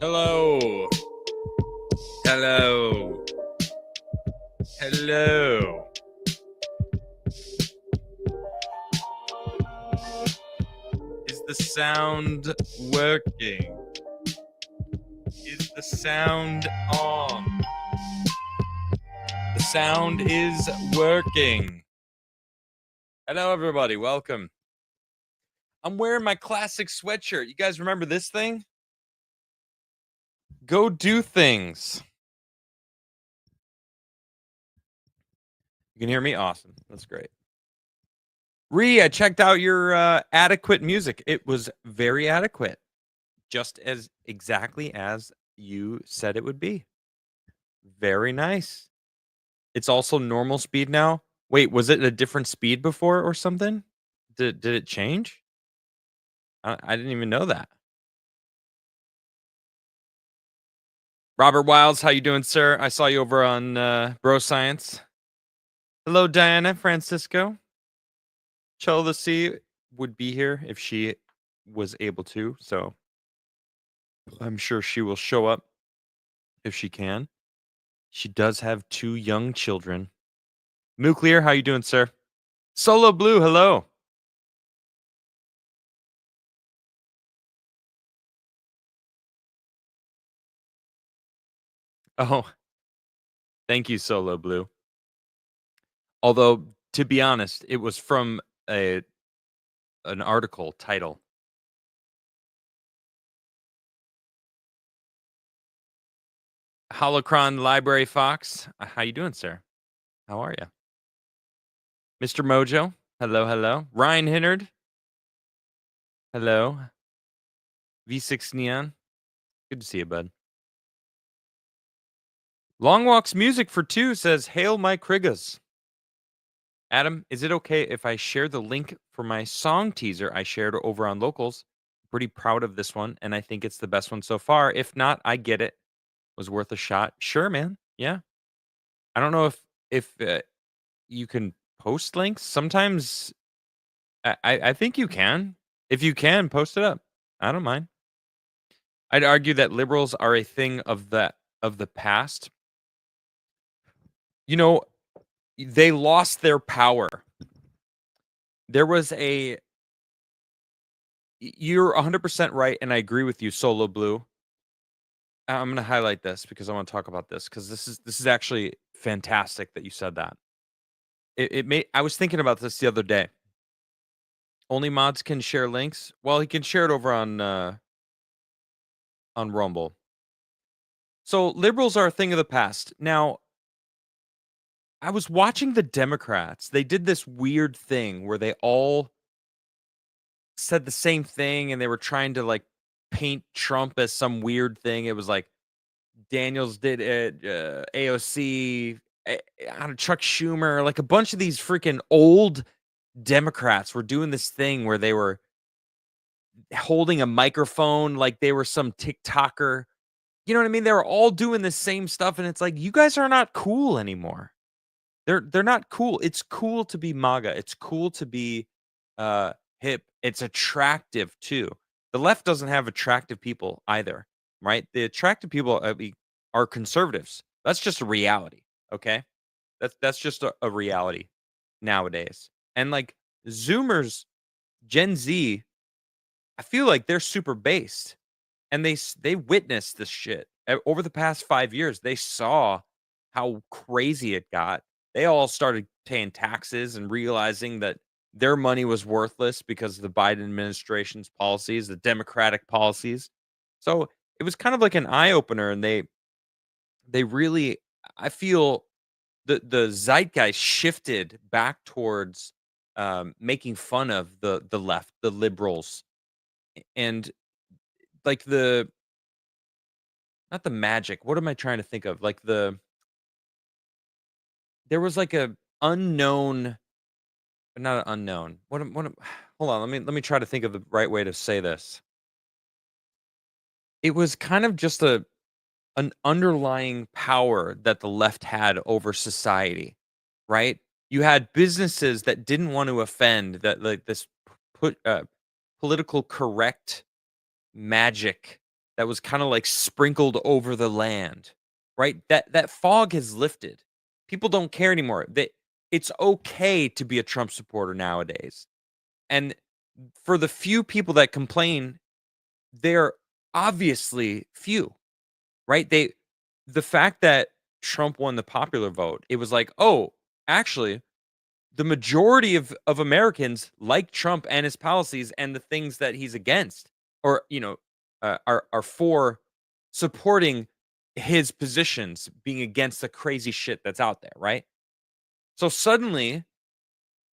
Hello. Hello. Hello. Is the sound working? Is the sound on? The sound is working. Hello, everybody. Welcome. I'm wearing my classic sweatshirt. You guys remember this thing? Go do things. You can hear me? Awesome. That's great. Ree, I checked out your adequate music. It was very adequate. Just as exactly as you said it would be. Very nice. It's also normal speed now. Wait, was it a different speed before or something? Did it change? I didn't even know that. Robert Wiles, how you doing, sir? I saw you over on Bro Science. Hello, Diana Francisco. Chelsea would be here if she was able to, so I'm sure she will show up if she can. She does have 2 young children. Nuclear, how you doing, sir? Solo Blue, hello. Oh, thank you, Solo Blue. Although, to be honest, it was from an article title. Holocron Library Fox, how you doing, sir? How are you? Mr. Mojo, hello, hello. Ryan Hinnard, hello. V6 Neon, good to see you, bud. Long Walks Music for 2 says, Hail my Kriggas. Adam, is it okay if I share the link for my song teaser I shared over on Locals? Pretty proud of this one, and I think it's the best one so far. If not, I get it. Was worth a shot. Sure, man. Yeah. I don't know if you can post links. Sometimes I think you can. If you can, post it up. I don't mind. I'd argue that liberals are a thing of the past. You know, they lost their power. There was you're 100% right, and I agree with you, Solo Blue. I'm gonna highlight this because I want to talk about this because this is actually fantastic that you said that. It may I was thinking about this the other day. Only mods can share links. Well, he can share it over on Rumble. So liberals are a thing of the past. Now, I was watching the Democrats. They did this weird thing where they all said the same thing and they were trying to like paint Trump as some weird thing. It was like Daniels did it, AOC, I don't know, Chuck Schumer, like a bunch of these freaking old Democrats were doing this thing where they were holding a microphone like they were some TikToker. You know what I mean? They were all doing the same stuff, and it's like, you guys are not cool anymore. They're not cool. It's cool to be MAGA. It's cool to be hip. It's attractive too. The left doesn't have attractive people either, right? The attractive people are conservatives. That's just a reality. Okay, that's just a reality nowadays. And like Zoomers, Gen Z, I feel like they're super based, and they witnessed this shit over the past 5 years. They saw how crazy it got. They all started paying taxes and realizing that their money was worthless because of the Biden administration's policies, the Democratic policies. So it was kind of like an eye opener, and they really, I feel the zeitgeist shifted back towards making fun of the left, the liberals, and like not the magic. What am I trying to think of? Like there was like a unknown, but not an unknown. Hold on, let me try to think of the right way to say this. It was kind of just an underlying power that the left had over society, right? You had businesses that didn't want to offend, that like this put political correct magic that was kinda, like, sprinkled over the land, right? That fog has lifted. People don't care anymore. It's okay to be a Trump supporter nowadays, and for the few people that complain, they're obviously few, right? The fact that Trump won the popular vote, it was like, "Oh, actually, the majority of Americans like Trump and his policies and the things that he's against, or are for supporting his positions, being against the crazy shit that's out there, right? So suddenly,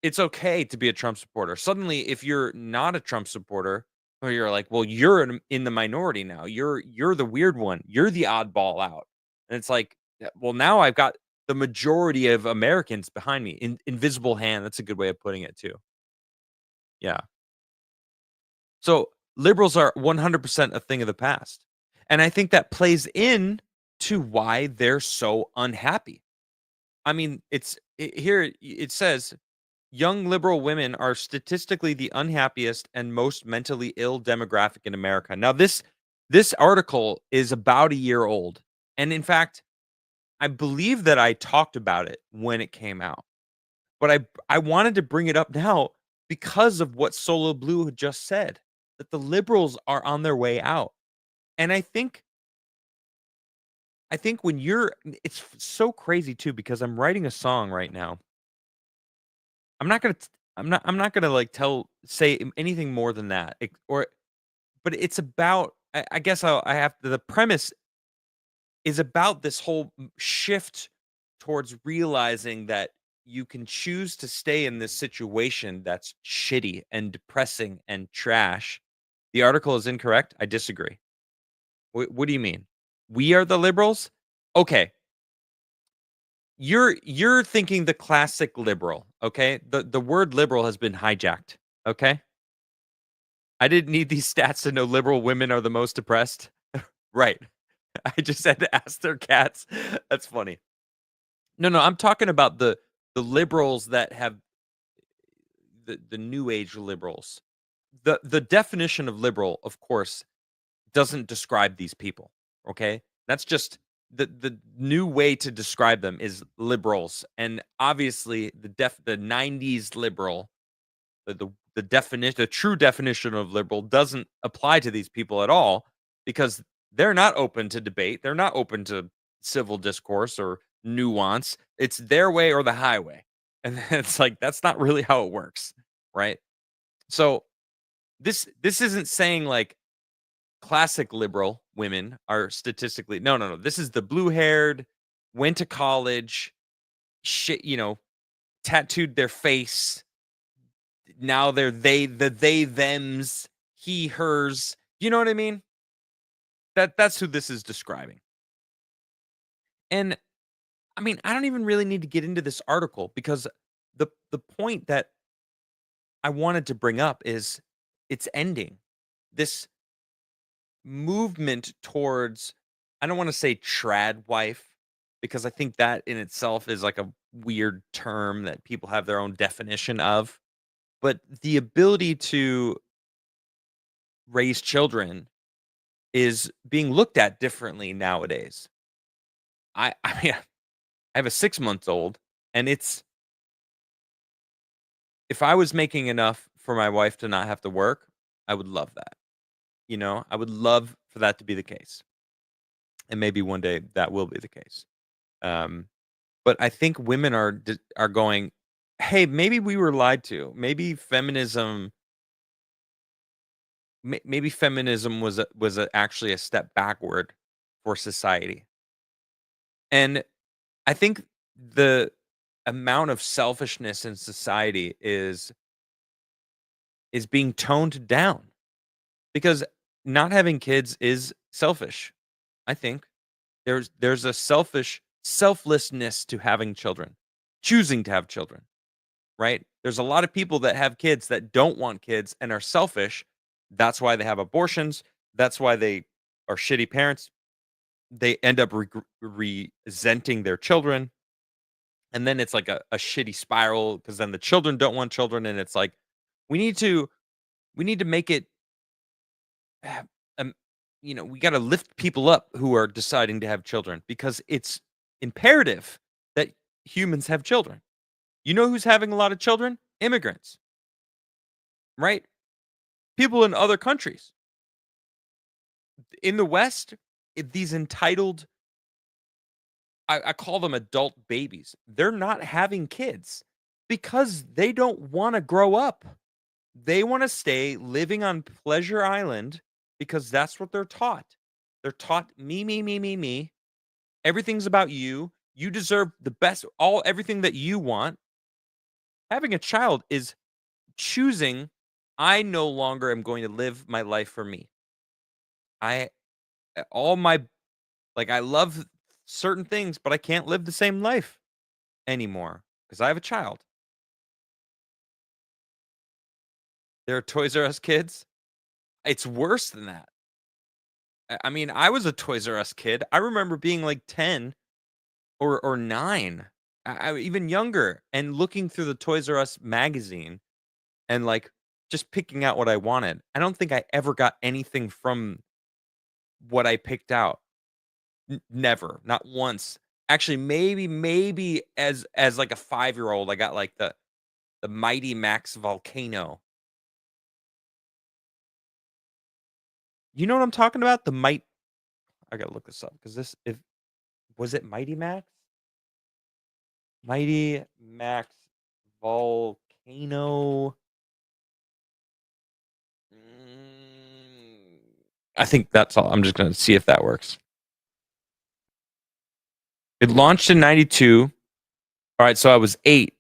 it's okay to be a Trump supporter. Suddenly, if you're not a Trump supporter, or you're like, well, you're in the minority now. You're the weird one. You're the oddball out, and it's like, yeah, well, now I've got the majority of Americans behind me. Invisible hand. That's a good way of putting it too. Yeah. So liberals are 100% a thing of the past, and I think that plays in to why they're so unhappy. I mean, here it says young liberal women are statistically the unhappiest and most mentally ill demographic in America. Now, this article is about a year old, and in fact, I believe that I talked about it when it came out, but I wanted to bring it up now because of what Solo Blue had just said, that the liberals are on their way out, and I think when you're it's so crazy too because I'm writing a song right now. I'm not gonna I'm not gonna, like, say anything more than that, but it's about I guess I have the premise is about this whole shift towards realizing that you can choose to stay in this situation that's shitty and depressing and trash. The article is incorrect. I disagree. What do you mean? We are the liberals? Okay. You're thinking the classic liberal, okay? The word liberal has been hijacked, okay? I didn't need these stats to know liberal women are the most depressed. Right. I just had to ask their cats. That's funny. No, no, I'm talking about the liberals that have the new age liberals. The definition of liberal, of course, doesn't describe these people, okay? That's just the new way to describe them is liberals. And obviously the 90s liberal, the true definition of liberal doesn't apply to these people at all because they're not open to debate. They're not open to civil discourse or nuance. It's their way or the highway. And it's like that's not really how it works, right? So this isn't saying like classic liberal women are statistically no, no, no. This is the blue-haired, went to college, shit, tattooed their face. Now they're they thems, he hers. You know what I mean? That's who this is describing. And I mean, I don't even really need to get into this article because the point that I wanted to bring up is it's ending. This movement towards I don't want to say trad wife because I think that in itself is like a weird term that people have their own definition of, but the ability to raise children is being looked at differently nowadays. I mean, I have a 6-month-old, and it's if I was making enough for my wife to not have to work, I would love that. I would love for that to be the case, and maybe one day that will be the case. Um, but I think women are going, "Hey, maybe we were lied to. Maybe feminism actually a step backward for society." And I think the amount of selfishness in society is being toned down because not having kids is selfish. I think there's a selflessness to having children, choosing to have children, right? There's a lot of people that have kids that don't want kids and are selfish. That's why they have abortions. That's why they are shitty parents. They end up resenting their children. And then it's like a shitty spiral because then the children don't want children. And it's like, we need to we need to make it, um, we got to lift people up who are deciding to have children because it's imperative that humans have children. You know who's having a lot of children? Immigrants, right? People in other countries. In the West, these entitled, I call them adult babies. They're not having kids because they don't want to grow up. They want to stay living on Pleasure Island because that's what they're taught. They're taught me, me, me, me, me. Everything's about you. You deserve the best, everything that you want. Having a child is choosing, I no longer am going to live my life for me. I all my like I love certain things, but I can't live the same life anymore because I have a child. There are Toys R Us kids. It's worse than that. I mean, I was a Toys R Us kid. I remember being like 10 or 9, even younger, and looking through the Toys R Us magazine and like just picking out what I wanted. I don't think I ever got anything from what I picked out. Never, not once. Actually, maybe as like a 5-year-old, I got like the Mighty Max volcano. You know what I'm talking about? I gotta look this up because this if was it Mighty Max? Mighty Max volcano. Mm, I think that's all. I'm just gonna see if that works. It launched in '92. All right, so I was 8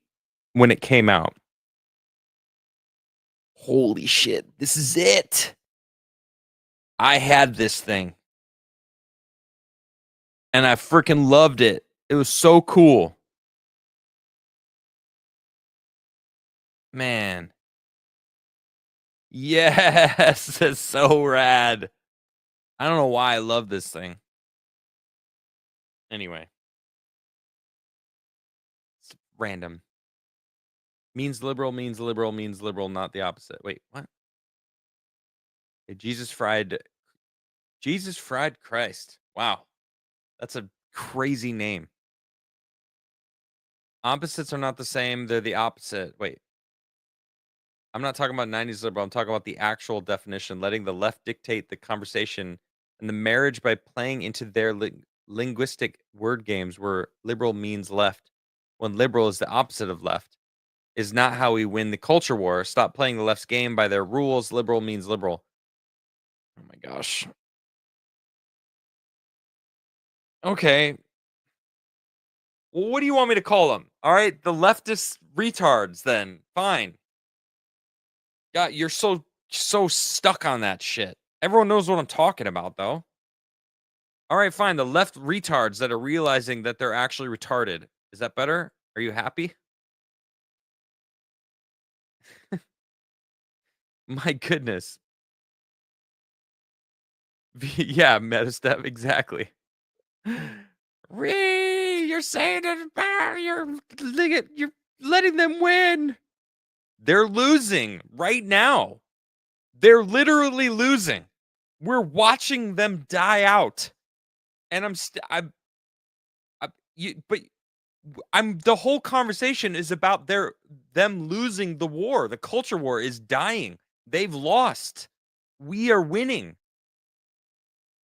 when it came out. Holy shit, this is it. I had this thing and I freaking loved it. It was so cool. Man. Yes, it's so rad. I don't know why I love this thing. Anyway, it's random. Means liberal, means liberal, means liberal, not the opposite. Wait, what? Hey, Jesus fried Christ. Wow. That's a crazy name. Opposites are not the same, they're the opposite. Wait. I'm not talking about 90s liberal. I'm talking about the actual definition, letting the left dictate the conversation and the marriage by playing into their linguistic word games where liberal means left, when liberal is the opposite of left, is not how we win the culture war. Stop playing the left's game by their rules. Liberal means liberal. Oh my gosh. Okay. Well, what do you want me to call them? All right, the leftist retards then. Fine. God, you're so stuck on that shit. Everyone knows what I'm talking about though. All right, fine. The left retards that are realizing that they're actually retarded. Is that better? Are you happy? My goodness. Yeah, metastep, exactly. You're saying that you're letting them win. They're losing right now. They're literally losing. We're watching them die out. And I'm the whole conversation is about them losing the war. The culture war is dying. They've lost. We are winning.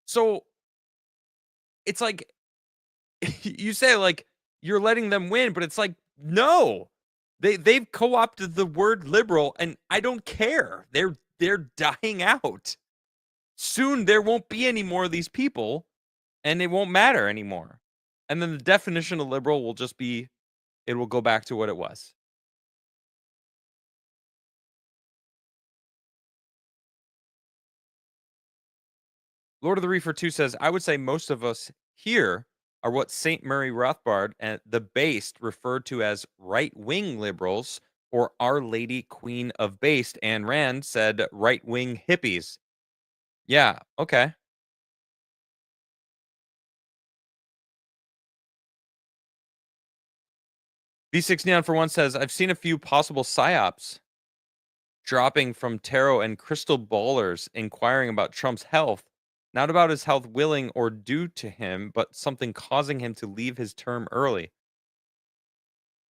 So it's like you say like you're letting them win, but it's like no. They've co-opted the word liberal and I don't care. They're dying out. Soon there won't be any more of these people and it won't matter anymore. And then the definition of liberal will just be it will go back to what it was. Lord of the Reefer 2 says, I would say most of us here are what St. Murray Rothbard and the Based referred to as right wing liberals, or Our Lady Queen of Based. Anne Rand said right wing hippies. Yeah, okay. V6 Neon for one says, I've seen a few possible psyops dropping from tarot and crystal ballers inquiring about Trump's health. Not about his health willing or due to him, but something causing him to leave his term early.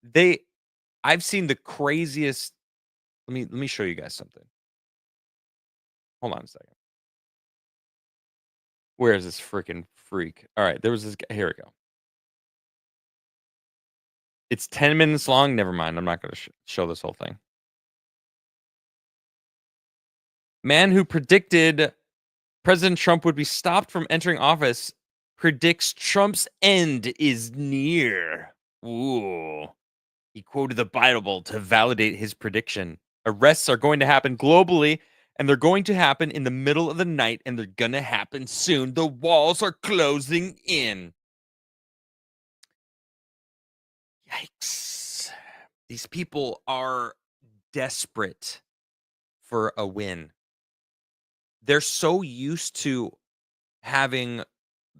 They I've seen the craziest. Let me show you guys something. Hold on a second. Where is this freaking freak? All right, there was this guy. Here we go. It's 10 minutes long. Never mind. I'm not going to show this whole thing. Man who predicted President Trump would be stopped from entering office predicts Trump's end is near. Ooh. He quoted the Bible to validate his prediction. Arrests are going to happen globally, and they're going to happen in the middle of the night, and they're going to happen soon. The walls are closing in. Yikes. These people are desperate for a win. They're so used to having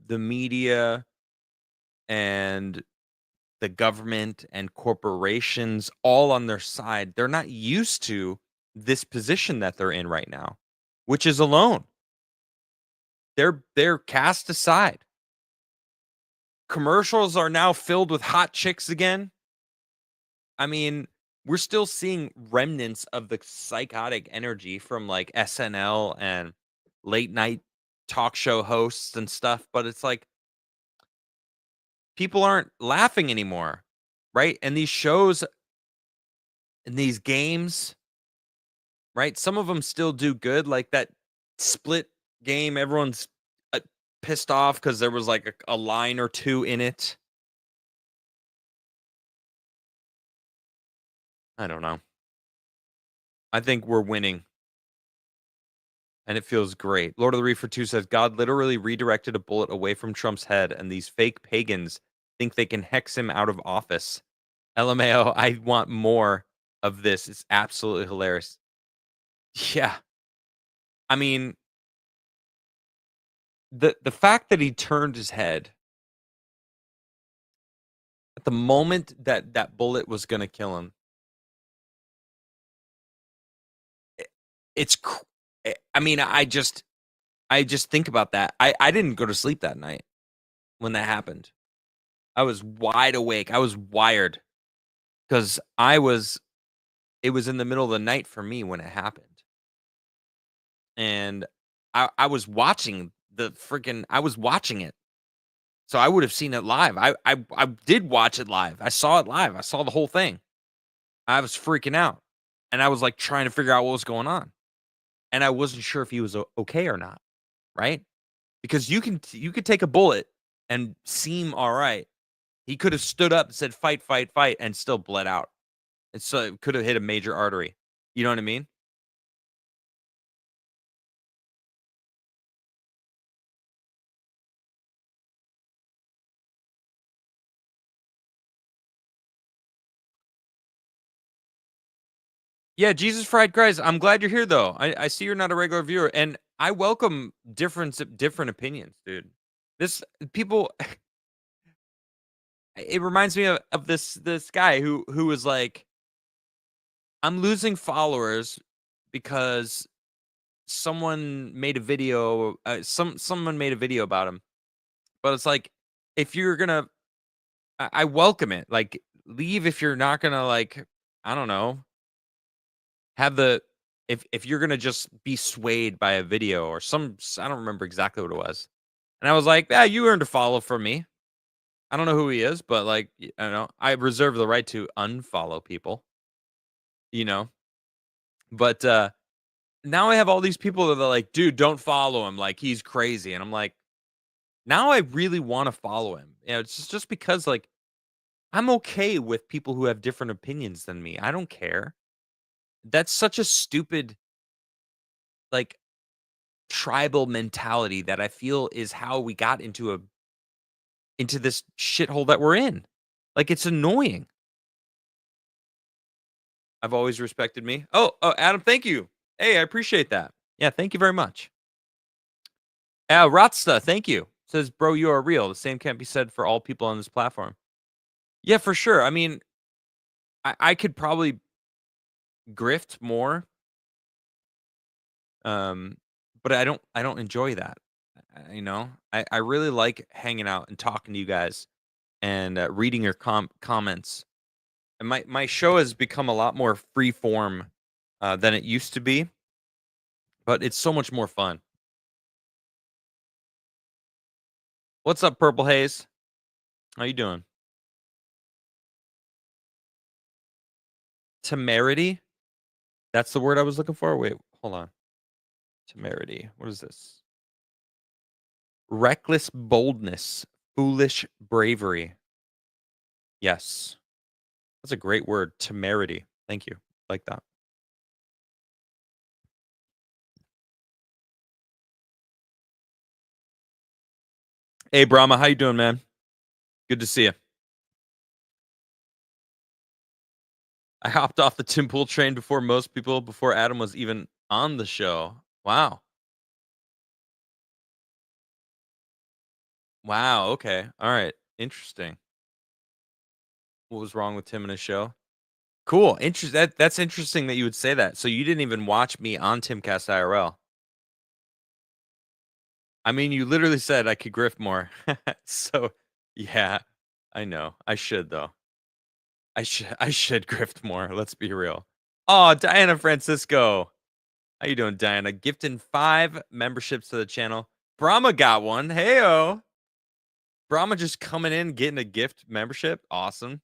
the media and the government and corporations all on their side. They're not used to this position that they're in right now, which is alone. They're cast aside. Commercials are now filled with hot chicks again. I mean, we're still seeing remnants of the psychotic energy from like SNL and late night talk show hosts and stuff, but it's like people aren't laughing anymore, right? And these shows and these games, right? Some of them still do good, like that Split game. Everyone's pissed off because there was like a line or two in it. I don't know. I think we're winning, and it feels great. Lord of the Reefer 2 says God literally redirected a bullet away from Trump's head, and these fake pagans think they can hex him out of office. LMAO, I want more of this. It's absolutely hilarious. Yeah. I mean, the fact that he turned his head at the moment that that bullet was gonna kill him, I it's cr I mean, I just think about that. I didn't go to sleep that night when that happened. I was wide awake. I was wired because it was in the middle of the night for me when it happened, and I was watching the freaking I was watching it, so I would have seen it live. I did watch it live. I saw it live. I saw the whole thing. I was freaking out, and I was, like, trying to figure out what was going on, and I wasn't sure if he was okay or not, right? Because you could take a bullet and seem alright. He could have stood up and said, "Fight, fight, fight," and still bled out. And so it could have hit a major artery. You know what I mean? Yeah, Jesus fried Christ. I'm glad you're here though. I see you're not a regular viewer, and I welcome different opinions, dude. This people it reminds me of this guy who was like, I'm losing followers because someone made a video someone made a video about him. But it's like if you're gonna I welcome it. Like leave if you're not gonna like I don't know have the if you're gonna just be swayed by a video or I don't remember exactly what it was. And I was like, yeah, you earned a follow from me. I don't know who he is, but like I don't know. I reserve the right to unfollow people, you know. But now I have all these people that are like, dude, don't follow him. Like he's crazy. And I'm like, now I really want to follow him. You know, it's just because like I'm okay with people who have different opinions than me. I don't care. That's such a stupid like tribal mentality that I feel is how we got into this shithole that we're in. Like it's annoying. I've always respected me. Oh, Adam, thank you. Hey, I appreciate that. Yeah, thank you very much. Ratsta, thank you. Says, bro, you are real. The same can't be said for all people on this platform. Yeah, for sure. I mean, I could probably grift more, um, but I don't enjoy that. I really like hanging out and talking to you guys and reading your comments. And my show has become a lot more free form than it used to be, but it's so much more fun. What's up, Purple Haze? How you doing? Temerity? That's the word I was looking for. Wait, hold on. Temerity. What is this? Reckless boldness, foolish bravery. Yes, that's a great word. Temerity. Thank you. Like that. Hey, Brahma, how you doing, man? Good to see you. I hopped off the Tim Pool train before most people, before Adam was even on the show. Wow. Wow. Okay. All right. Interesting. What was wrong with Tim and his show? Cool. That's interesting that you would say that. So you didn't even watch me on Timcast IRL. I mean, you literally said I could grift more. So yeah, I know. I should though. I should grift more. Let's be real. Oh, Diana Francisco. How you doing, Diana? Gifting 5 memberships to the channel. Brahma got one. Heyo. Brahma just coming in, getting a gift membership. Awesome.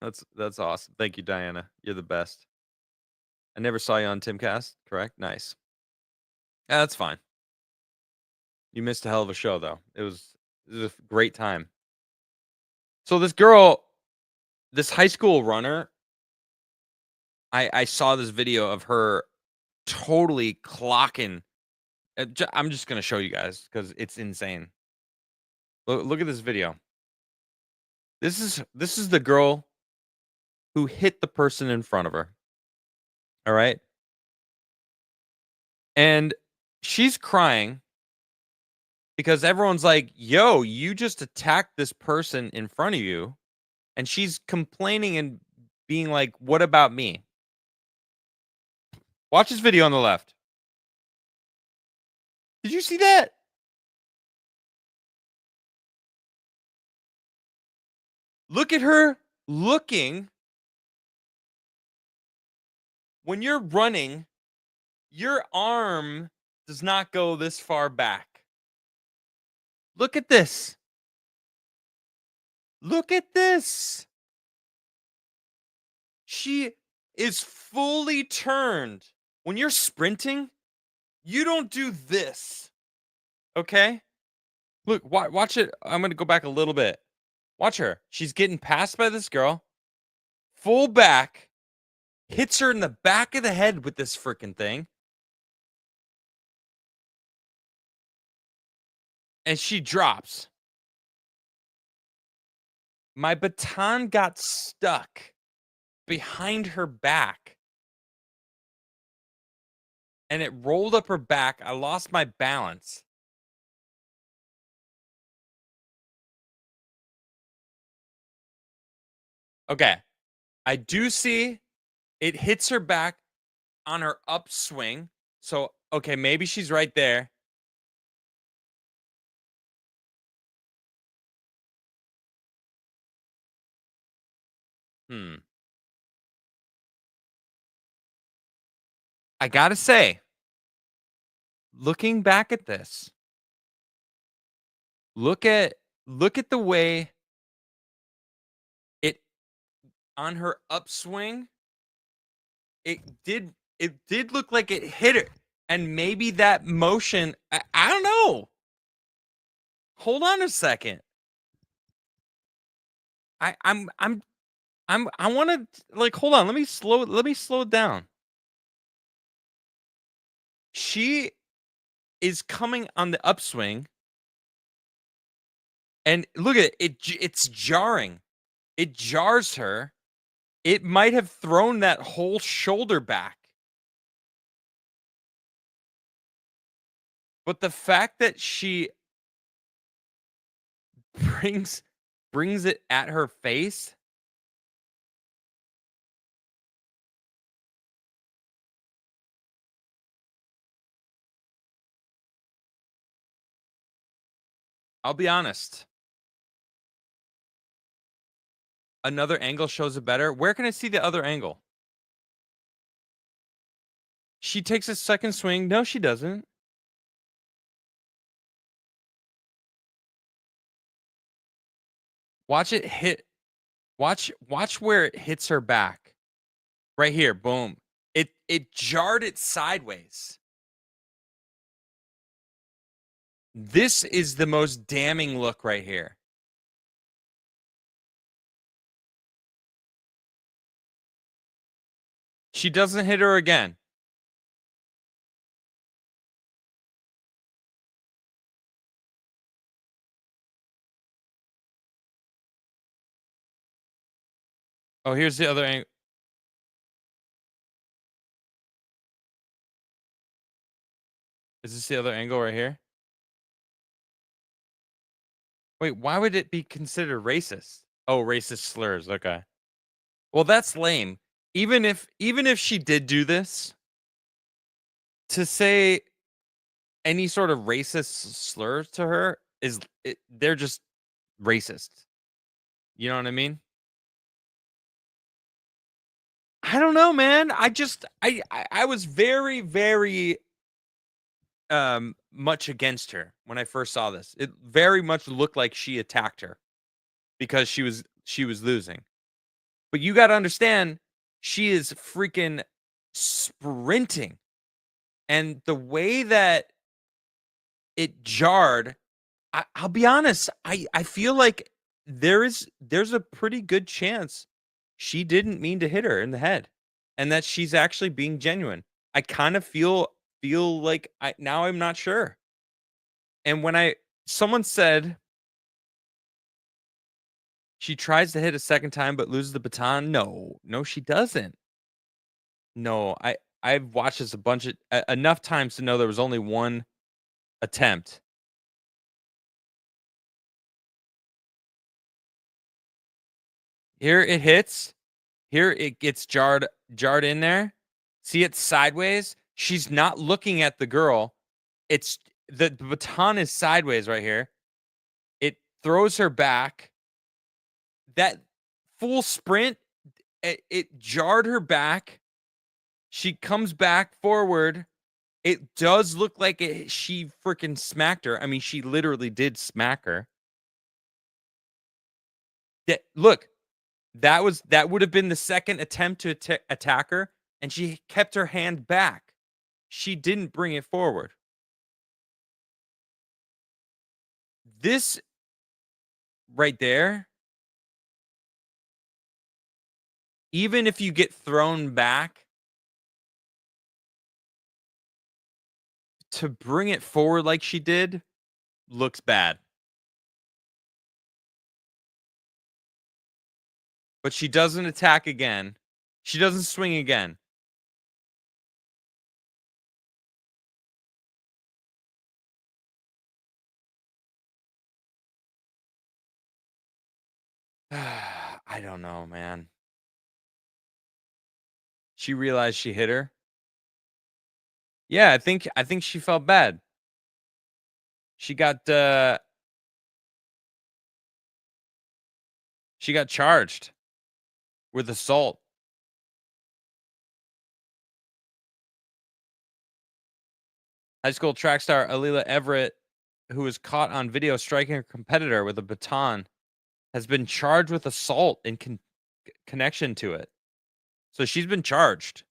That's awesome. Thank you, Diana. You're the best. I never saw you on Timcast, correct? Nice. Yeah, that's fine. You missed a hell of a show though. It was a great time. So this girl, this high school runner, I saw this video of her totally clocking. I'm just gonna show you guys because it's insane. Look at this video. This is the girl who hit the person in front of her. All right, and she's crying because everyone's like, "Yo, you just attacked this person in front of you," and she's complaining and being like, "What about me?" Watch this video on the left. Did you see that? Look at her looking. When you're running, your arm does not go this far back. Look at this. Look at this. She is fully turned. When you're sprinting, you don't do this. Okay? Look, watch it. I'm going to go back a little bit. Watch her. She's getting passed by this girl. Full back. Hits her in the back of the head with this freaking thing. And she drops. My baton got stuck behind her back and it rolled up her back. I lost my balance. Okay. I do see it hits her back on her upswing. So, okay, maybe she's right there. Hmm. I got to say, looking back at this, look at look at the way it on her upswing, it did look like it hit her. And maybe that motion, I don't know. Hold on a second. I I'm I'm I want to like hold on. Let me slow it down. She is coming on the upswing and look at it's jarring. It jars her. It might have thrown that whole shoulder back. But the fact that she brings brings it at her face, I'll be honest. Another angle shows it better. Where can I see the other angle? She takes a second swing. No, she doesn't. Watch it hit. Watch where it hits her back. Right here. Boom. It jarred it sideways. This is the most damning look right here. She doesn't hit her again. Oh, here's the other angle. Is this the other angle right here? Wait, why would it be considered racist? Oh, racist slurs. Okay. Well, that's lame. Even if she did do this, to say any sort of racist slur to her they're just racist. You know what I mean? I don't know, man. I was very, very much against her when I first saw this. It very much looked like she attacked her because she was losing. But you got to understand, she is freaking sprinting, and the way that it jarred, I'll be honest, I feel like there's a pretty good chance she didn't mean to hit her in the head, and that she's actually being genuine. I kind of feel like I'm not sure. And when I someone said she tries to hit a second time but loses the baton. No, no, she doesn't. No, I've watched this a bunch of enough times to know there was only one attempt. Here it hits. Here it gets jarred in there. See it sideways? She's not looking at the girl. It's the baton is sideways right here. It throws her back. That full sprint, it jarred her back. She comes back forward. It does look like she freaking smacked her. I mean, she literally did smack her. Look, that would have been the second attempt to attack her, and she kept her hand back. She didn't bring it forward. This right there, even if you get thrown back, to bring it forward like she did looks bad. But she doesn't attack again. She doesn't swing again. I don't know, man. She realized she hit her. Yeah, I think she felt bad. She got she got charged with assault. High school track star Alila Everett, who was caught on video striking her competitor with a baton, has been charged with assault in connection to it. So she's been charged.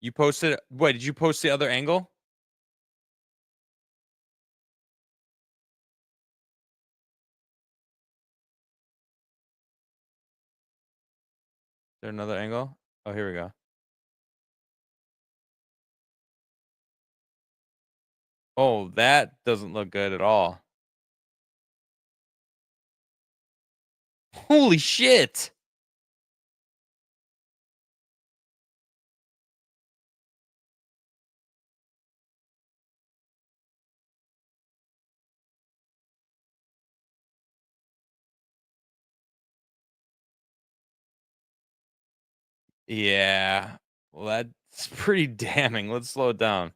You posted Wait, did you post the other angle? Is there another angle? Oh, here we go. Oh, that doesn't look good at all. Holy shit. Yeah. Well, It's pretty damning. Let's slow it down.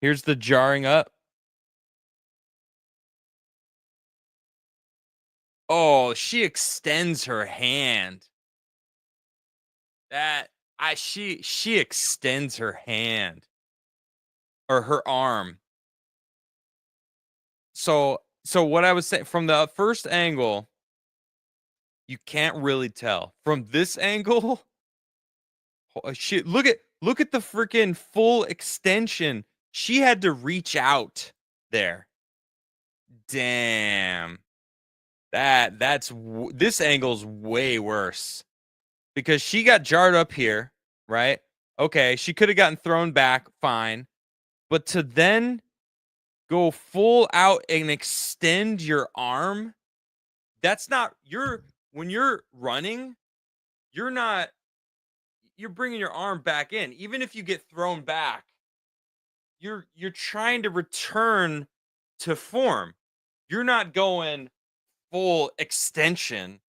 Here's the jarring up. Oh, she extends her hand. That she extends her hand or her arm. So what I was saying from the first angle, you can't really tell. From this angle, shit, look at the freaking full extension. She had to reach out there. Damn. This angle's way worse because she got jarred up here, right? Okay, she could have gotten thrown back, fine. But to then go full out and extend your arm, that's not you're when you're running, you're not you're bringing your arm back in. Even if you get thrown back, you're trying to return to form. You're not going full extension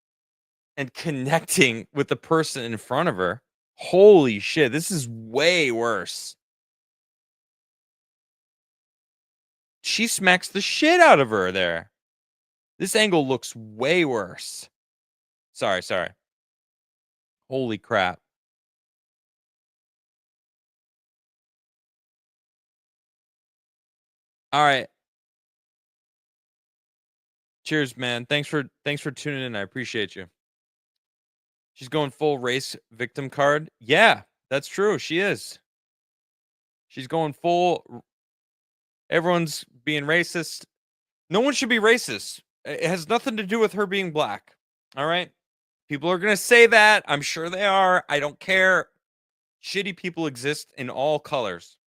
and connecting with the person in front of her. Holy shit, this is way worse. She smacks the shit out of her there. This angle looks way worse. Sorry. Holy crap. All right. Cheers, man. Thanks for tuning in. I appreciate you. She's going full race victim card. Yeah, that's true. She is. She's going full. Everyone's being racist. No one should be racist. It has nothing to do with her being black. All right. People are going to say that. I'm sure they are. I don't care. Shitty people exist in all colors.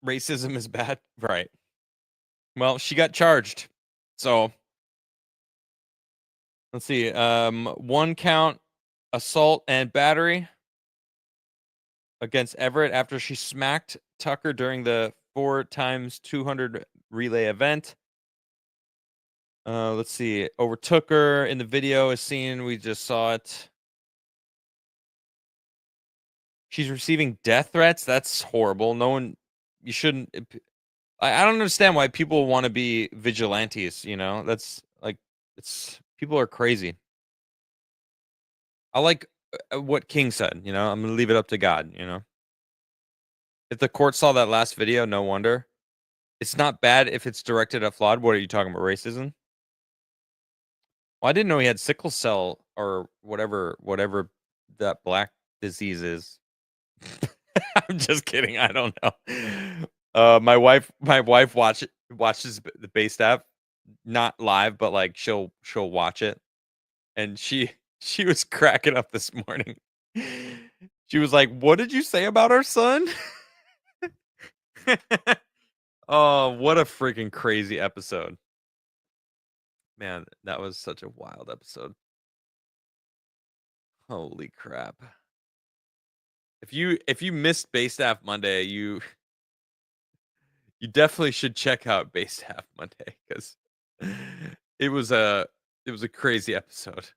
Racism is bad. Right. Well, she got charged. So let's see. 1 count assault and battery against Everett after she smacked Tucker during the 4x200 relay event. Let's see. Overtook her in the video is seen. We just saw it. She's receiving death threats. That's horrible. No one, you shouldn't. I don't understand why people want to be vigilantes. That's like, people are crazy. I like what King said. I'm going to leave it up to God. If the court saw that last video, no wonder. It's not bad if it's directed at flawed. What are you talking about? Racism? Well, I didn't know he had sickle cell or whatever that black disease is. I'm just kidding. I don't know. My wife watches the base staff, not live, but like she'll watch it, and she was cracking up this morning. She was like, "What did you say about our son?" Oh, what a freaking crazy episode. Man, that was such a wild episode. Holy crap. If you missed Base Staff Monday, you definitely should check out Base Staff Monday because it was a crazy episode.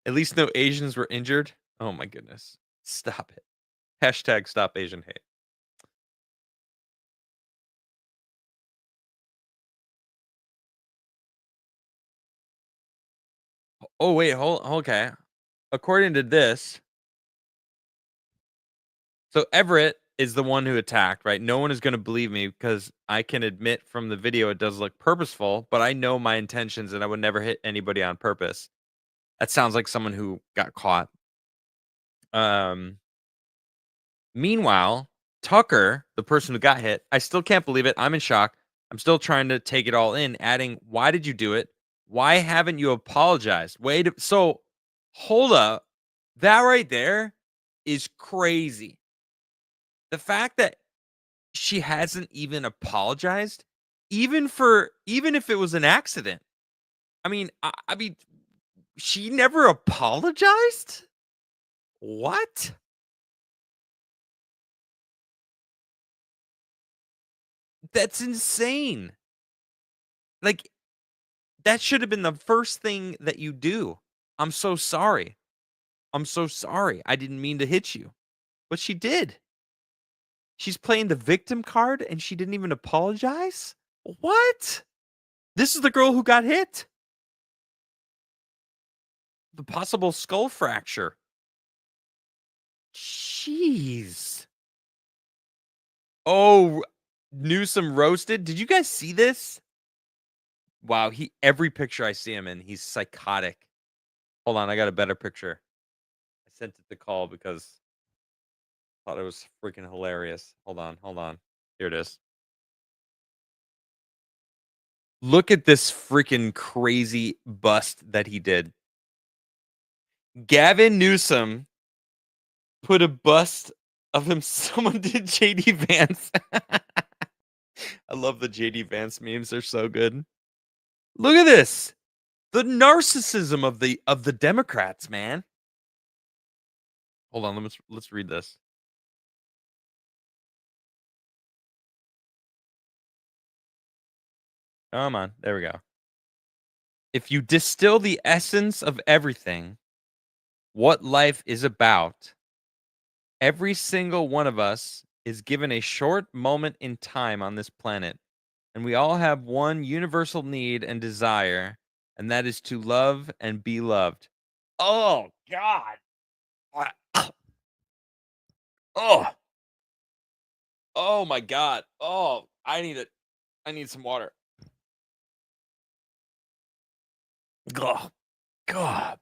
At least no Asians were injured. Oh my goodness. Stop it. Hashtag stop Asian hate. Oh wait, hold okay. According to this, so Everett is the one who attacked, right? No one is going to believe me because I can admit from the video it does look purposeful, but I know my intentions and I would never hit anybody on purpose. That sounds like someone who got caught. Um Meanwhile, Tucker, the person who got hit, I still can't believe it. I'm in shock. I'm still trying to take it all in, adding, why did you do it? Why haven't you apologized? So hold up. That right there is crazy. The fact that she hasn't even apologized, even if it was an accident. I mean, she never apologized? What? That's insane. Like, that should have been the first thing that you do. "I'm so sorry. I'm so sorry. I didn't mean to hit you." But she did. She's playing the victim card and she didn't even apologize? What? This is the girl who got hit? The possible skull fracture. Jeez. Oh, Newsom roasted? Did you guys see this? Wow, every picture I see him in, he's psychotic. Hold on, I got a better picture. I sent it to call because I thought it was freaking hilarious. Hold on, hold on. Here it is. Look at this freaking crazy bust that he did. Gavin Newsom put a bust of him. Someone did JD Vance. I love the JD Vance memes. They're so good. Look at this. The narcissism of the Democrats, man. Hold on, let's read this. Come on. There we go. If you distill the essence of everything, what life is about, every single one of us is given a short moment in time on this planet, and we all have one universal need and desire, and that is to love and be loved. Oh God. Oh, oh my God. Oh, I need it. I need some water. Oh, God.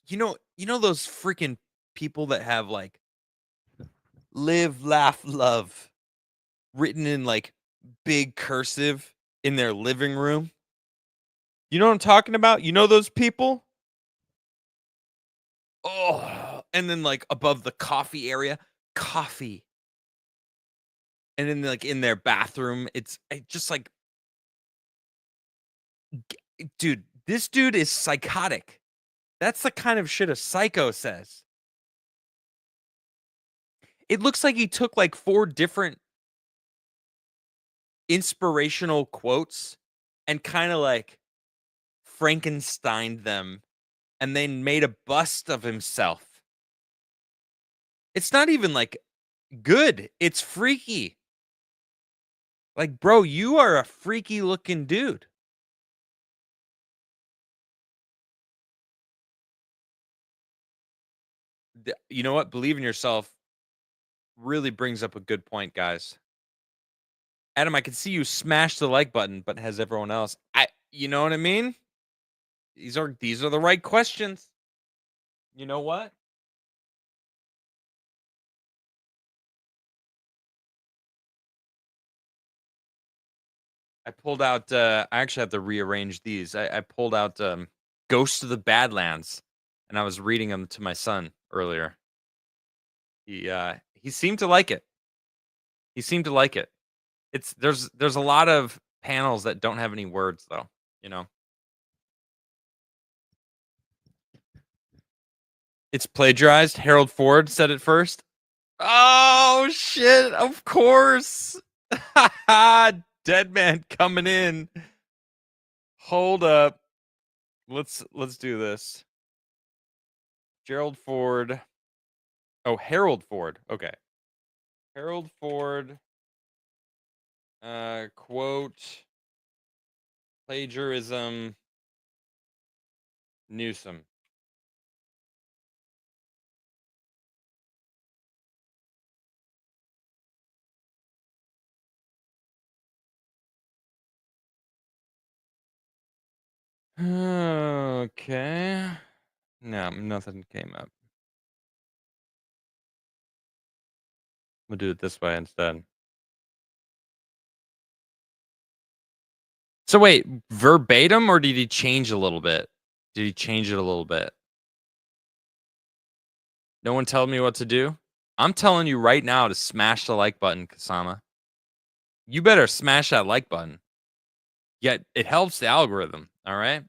You know those freaking people that have like live, laugh, love written in like big cursive in their living room? You know what I'm talking about? You know those people? Oh, and then like above the coffee area, coffee. And then like in their bathroom, it's just like, dude, this dude is psychotic. That's the kind of shit a psycho says. It looks like he took like 4 different inspirational quotes and kind of like Frankensteined them and then made a bust of himself. It's not even like good. It's freaky. Like, bro, you are a freaky looking dude. You know what? Believe in yourself really brings up a good point, guys. Adam, I can see you smash the like button, but has everyone else? You know what I mean? These are the right questions. You know what? I pulled out I actually have to rearrange these. I pulled out Ghost of the Badlands and I was reading them to my son earlier. He seemed to like it. He seemed to like it. There's a lot of panels that don't have any words though, you know. It's plagiarized. Harold Ford said it first. Oh shit, of course. Dead man coming in. Hold up. Let's do this. Gerald Ford. Oh, Harold Ford. Okay. Harold Ford quote plagiarism Newsom. Okay. No, nothing came up. We'll do it this way instead. So wait, verbatim or did he change a little bit? Did he change it a little bit? No one telling me what to do? I'm telling you right now to smash the like button, Kasama. You better smash that like button. Yet it helps the algorithm, all right?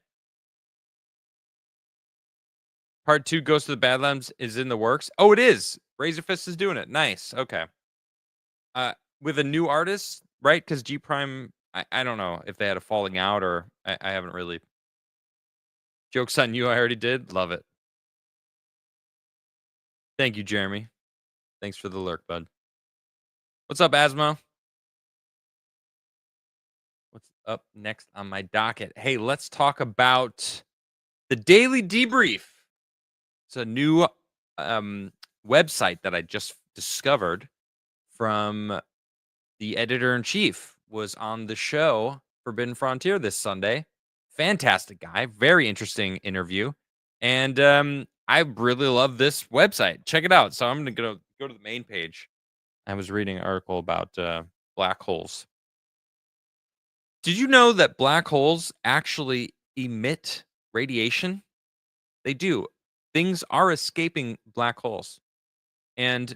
Part 2 Ghost of the Badlands is in the works. Oh, it is. Razorfist is doing it. Nice. Okay. with a new artist, right? Because G Prime, I don't know if they had a falling out or I haven't really. Jokes on you. I already did. Love it. Thank you, Jeremy. Thanks for the lurk, bud. What's up, Asmo? What's up next on my docket? Hey, let's talk about the Daily Debrief. It's a new um, website that I just discovered from the editor in chief. Was on the show Forbidden Frontier this Sunday. Fantastic guy, very interesting interview, and I really love this website. Check it out. So I'm gonna go to the main page. I was reading an article about black holes. Did you know that black holes actually emit radiation? They do. Things are escaping black holes. And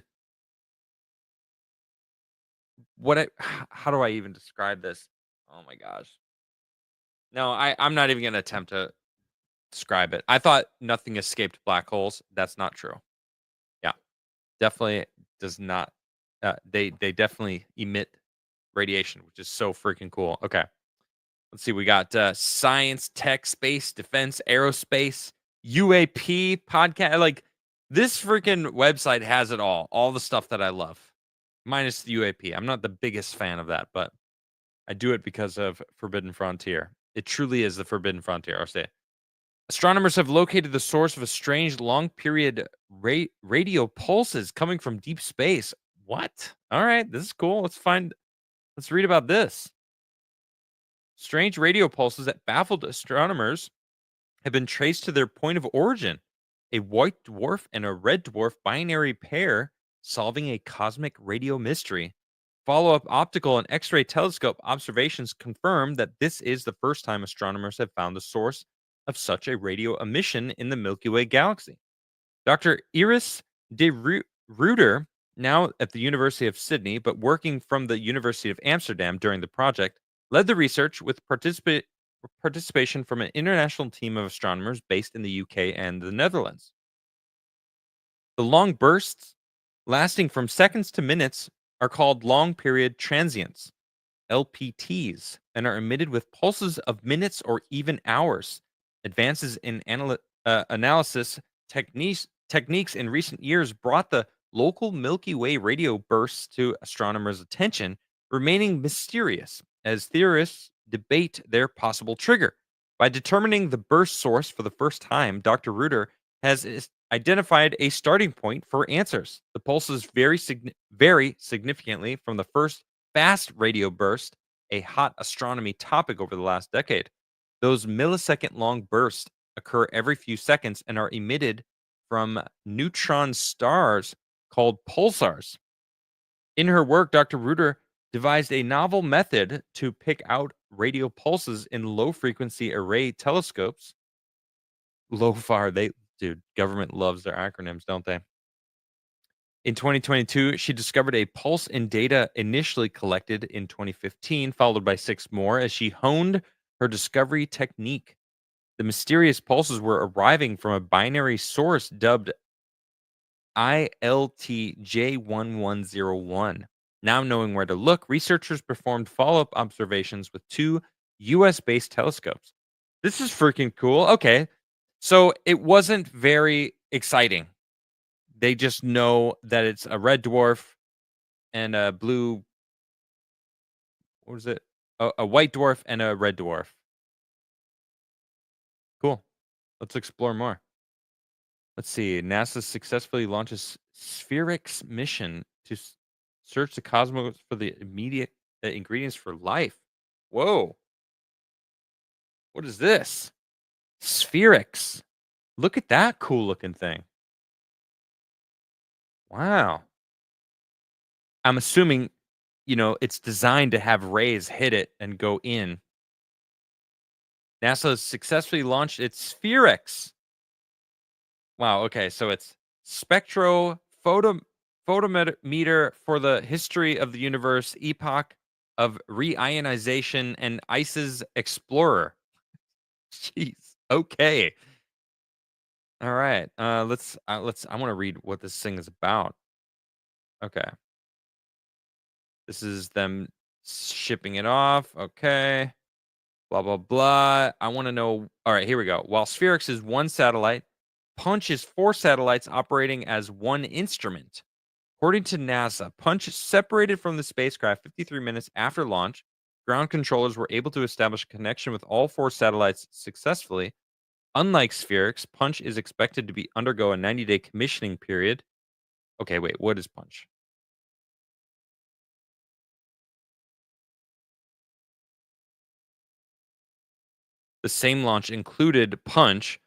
how do I even describe this? Oh my gosh. No, I'm not even going to attempt to describe it. I thought nothing escaped black holes. That's not true. Yeah. Definitely does not they definitely emit radiation, which is so freaking cool. Okay. Let's see. We got science, tech, space, defense, aerospace, UAP podcast. Like this freaking website has it all the stuff that I love, minus the UAP. I'm not the biggest fan of that, but I do it because of Forbidden Frontier. It truly is the Forbidden Frontier. I'll say. Astronomers have located the source of a strange long period radio pulses coming from deep space. What? All right, this is cool. Let's read about this. Strange radio pulses that baffled astronomers have been traced to their point of origin, a white dwarf and a red dwarf binary pair solving a cosmic radio mystery. Follow up optical and X ray telescope observations confirm that this is the first time astronomers have found the source of such a radio emission in the Milky Way galaxy. Dr. Iris de Ruyter, now at the University of Sydney, but working from the University of Amsterdam during the project, led the research with participation from an international team of astronomers based in the UK and the Netherlands. The long bursts, lasting from seconds to minutes, are called long period transients, LPTs, and are emitted with pulses of minutes or even hours. Advances in analysis techniques in recent years brought the local Milky Way radio bursts to astronomers' attention, remaining mysterious as theorists debate their possible trigger. By determining the burst source for the first time, Dr. Reuter has identified a starting point for answers. The pulses vary significantly from the first fast radio burst, a hot astronomy topic over the last decade. Those millisecond long bursts occur every few seconds and are emitted from neutron stars called pulsars. In her work, Dr. Reuter devised a novel method to pick out radio pulses in low frequency array telescopes. LOFAR, dude, government loves their acronyms, don't they? In 2022, she discovered a pulse in data initially collected in 2015, followed by six more as she honed her discovery technique. The mysterious pulses were arriving from a binary source dubbed ILTJ1101. Now knowing where to look, researchers performed follow up observations with two US based telescopes. This is freaking cool. Okay. So it wasn't very exciting. They just know that it's a red dwarf and a blue, what was it? A white dwarf and a red dwarf. Cool. Let's explore more. Let's see. NASA successfully launches Spherix mission to search the cosmos for the immediate ingredients for life. Whoa. What is this? Spherix. Look at that cool looking thing. Wow. I'm assuming, it's designed to have rays hit it and go in. NASA has successfully launched its Spherix. Wow. Okay. So it's photometer for the history of the universe, epoch of reionization, and ICE's Explorer. Jeez. Okay. All right. I want to read what this thing is about. Okay. This is them shipping it off. Okay. Blah, blah, blah. I want to know. All right, here we go. While Spherix is one satellite, Punch is four satellites operating as one instrument. According to NASA, Punch separated from the spacecraft 53 minutes after launch. Ground controllers were able to establish a connection with all four satellites successfully. Unlike Spherix, Punch is expected to be undergo a 90-day commissioning period. Okay, wait, what is Punch? The same launch included Punch,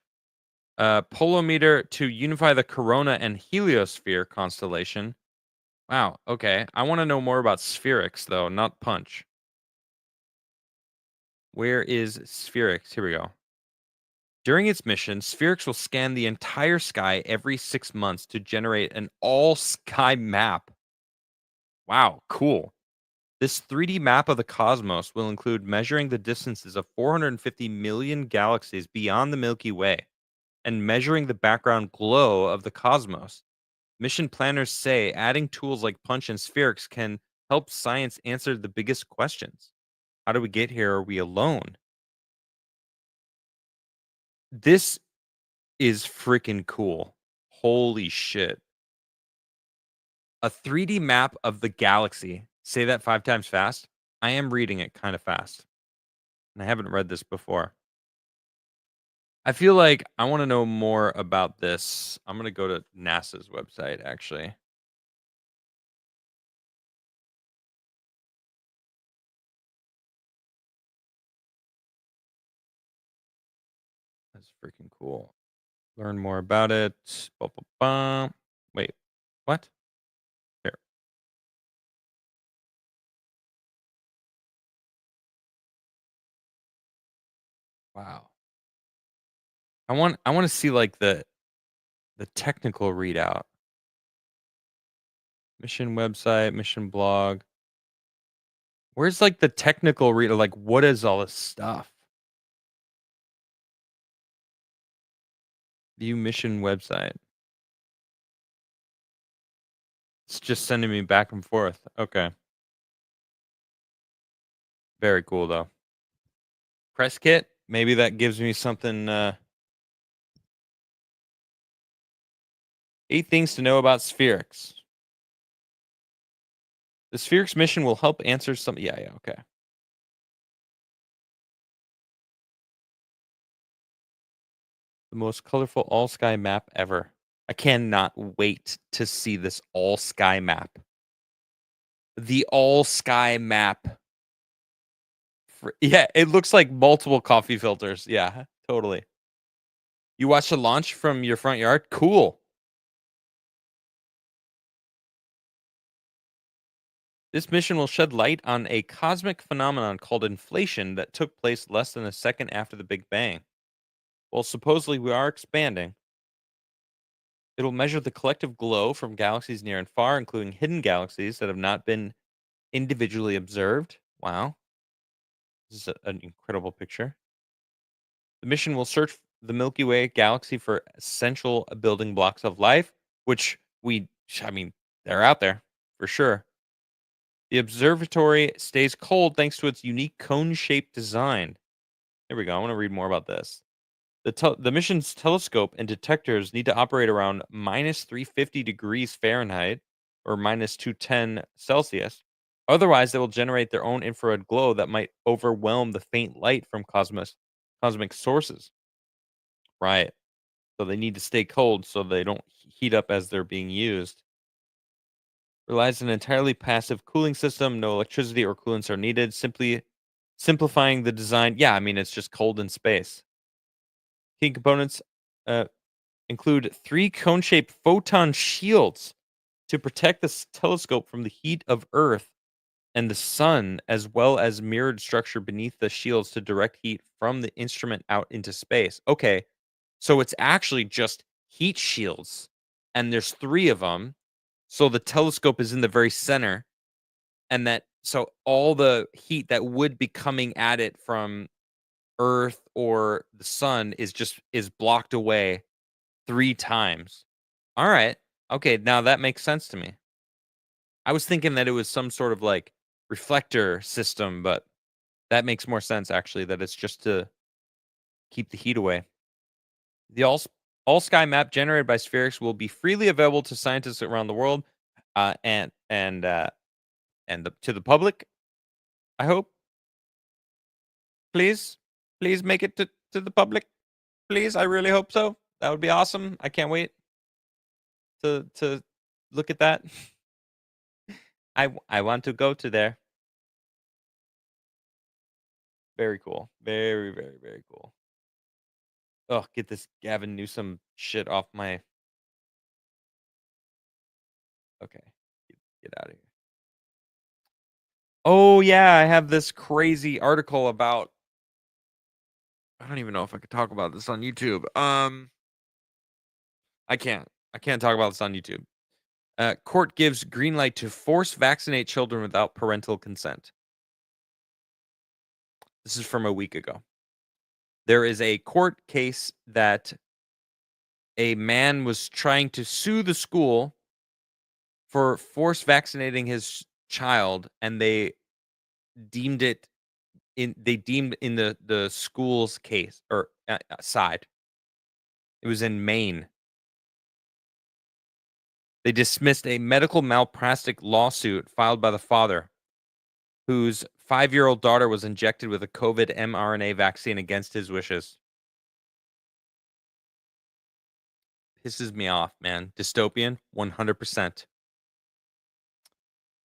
polometer to unify the Corona and Heliosphere constellation. Wow, okay. I want to know more about Spherix, though, not Punch. Where is Spherix? Here we go. During its mission, Spherix will scan the entire sky every 6 months to generate an all sky map. Wow, cool. This 3D map of the cosmos will include measuring the distances of 450 million galaxies beyond the Milky Way and measuring the background glow of the cosmos. Mission planners say adding tools like Punch and Spherix can help science answer the biggest questions. How do we get here? Are we alone? This is freaking cool. Holy shit. A 3D map of the galaxy. Say that 5 times fast. I am reading it kind of fast. And I haven't read this before. I feel like I want to know more about this. I'm going to go to NASA's website, actually. That's freaking cool. Learn more about it. Ba, ba, ba. Wait, what? Here. Wow. I want to see like the technical readout. Mission website, mission blog. Where's like the technical read? Like, what is all this stuff? View mission website. It's just sending me back and forth. Okay. Very cool though. Press kit. Maybe that gives me something. 8 things to know about Spherix. The Spherix mission will help answer some. Yeah, yeah, okay. The most colorful all sky map ever. I cannot wait to see this all sky map. The all sky map. Yeah, it looks like multiple coffee filters. Yeah, totally. You watched the launch from your front yard? Cool. This mission will shed light on a cosmic phenomenon called inflation that took place less than a second after the Big Bang. Well, supposedly we are expanding. It'll measure the collective glow from galaxies near and far, including hidden galaxies that have not been individually observed. Wow, this is an incredible picture. The mission will search the Milky Way galaxy for essential building blocks of life, which I mean, they're out there for sure. The observatory stays cold thanks to its unique cone shaped design. There we go. I want to read more about this. The mission's telescope and detectors need to operate around minus 350 degrees Fahrenheit or minus 210 Celsius. Otherwise, they will generate their own infrared glow that might overwhelm the faint light from cosmic sources. Right. So they need to stay cold so they don't heat up as they're being used. Relies on an entirely passive cooling system. No electricity or coolants are needed. Simply simplifying the design. Yeah, I mean, it's just cold in space. Key components uh, include three cone shaped photon shields to protect the telescope from the heat of Earth and the sun, as well as mirrored structure beneath the shields to direct heat from the instrument out into space. Okay, so it's actually just heat shields, and there's three of them. So the telescope is in the very center, and that so all the heat that would be coming at it from Earth or the sun is blocked away 3 times. All right. Okay, now that makes sense to me. I was thinking that it was some sort of, like, reflector system, but that makes more sense, actually, that it's just to keep the heat away. The all sky map generated by Spherix will be freely available to scientists around the world, and to the public, I hope. Please, please make it to the public. Please, I really hope so. That would be awesome. I can't wait to look at that. I want to go to there. Very cool. Very, very, very cool. Oh, get this Gavin Newsom shit off my. Okay, get out of here. Oh yeah, I have this crazy article about. I don't even know if I could talk about this on YouTube. I can't. I can't talk about this on YouTube. Court gives green light to force vaccinate children without parental consent. This is from a week ago. There is a court case that a man was trying to sue the school for force vaccinating his child, and deemed it they deemed in the school's case or side. It was in Maine. They dismissed a medical malpractice lawsuit filed by the father, whose 5-year-old daughter was injected with a COVID mRNA vaccine against his wishes. Pisses me off, man. Dystopian, 100%.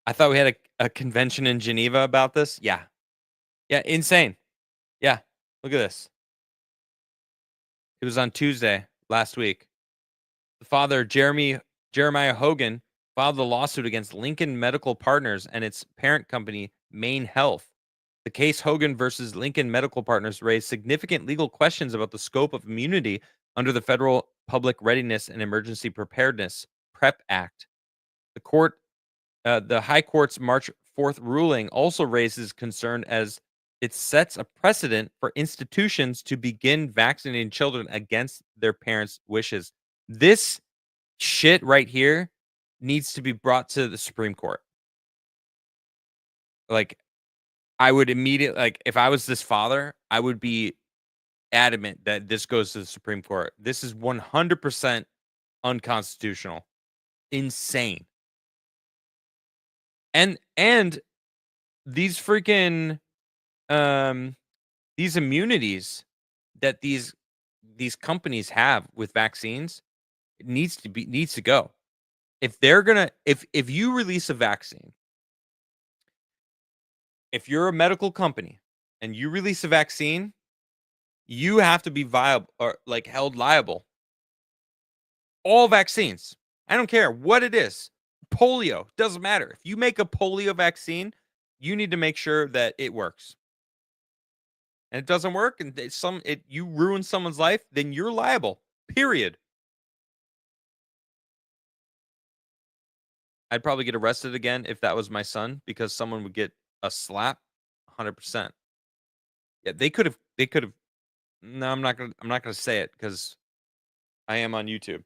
I thought we had a convention in Geneva about this. Yeah. Yeah, insane. Yeah. Look at this. It was on Tuesday last week. The father, Jeremiah Hogan, filed a lawsuit against Lincoln Medical Partners and its parent company, Maine Health. The case Hogan versus Lincoln Medical Partners raised significant legal questions about the scope of immunity under the Federal Public Readiness and Emergency Preparedness (PrEP) Act. The High Court's March 4th ruling also raises concern as it sets a precedent for institutions to begin vaccinating children against their parents' wishes. This shit right here needs to be brought to the Supreme Court. Like, I would immediately, like, if I was this father, I would be adamant that this goes to the Supreme Court. This is 100% unconstitutional. Insane. And these freaking um these immunities that these companies have with vaccines, it needs to go. If they're gonna if you release a vaccine, if you're a medical company and you release a vaccine, you have to be viable or like held liable. All vaccines. I don't care what it is. Polio, doesn't matter. If you make a polio vaccine, you need to make sure that it works. And it doesn't work and you ruin someone's life, then you're liable. Period. I'd probably get arrested again if that was my son because someone would get a slap 100%. Yeah, they could have no, I'm not gonna say it because I am on YouTube.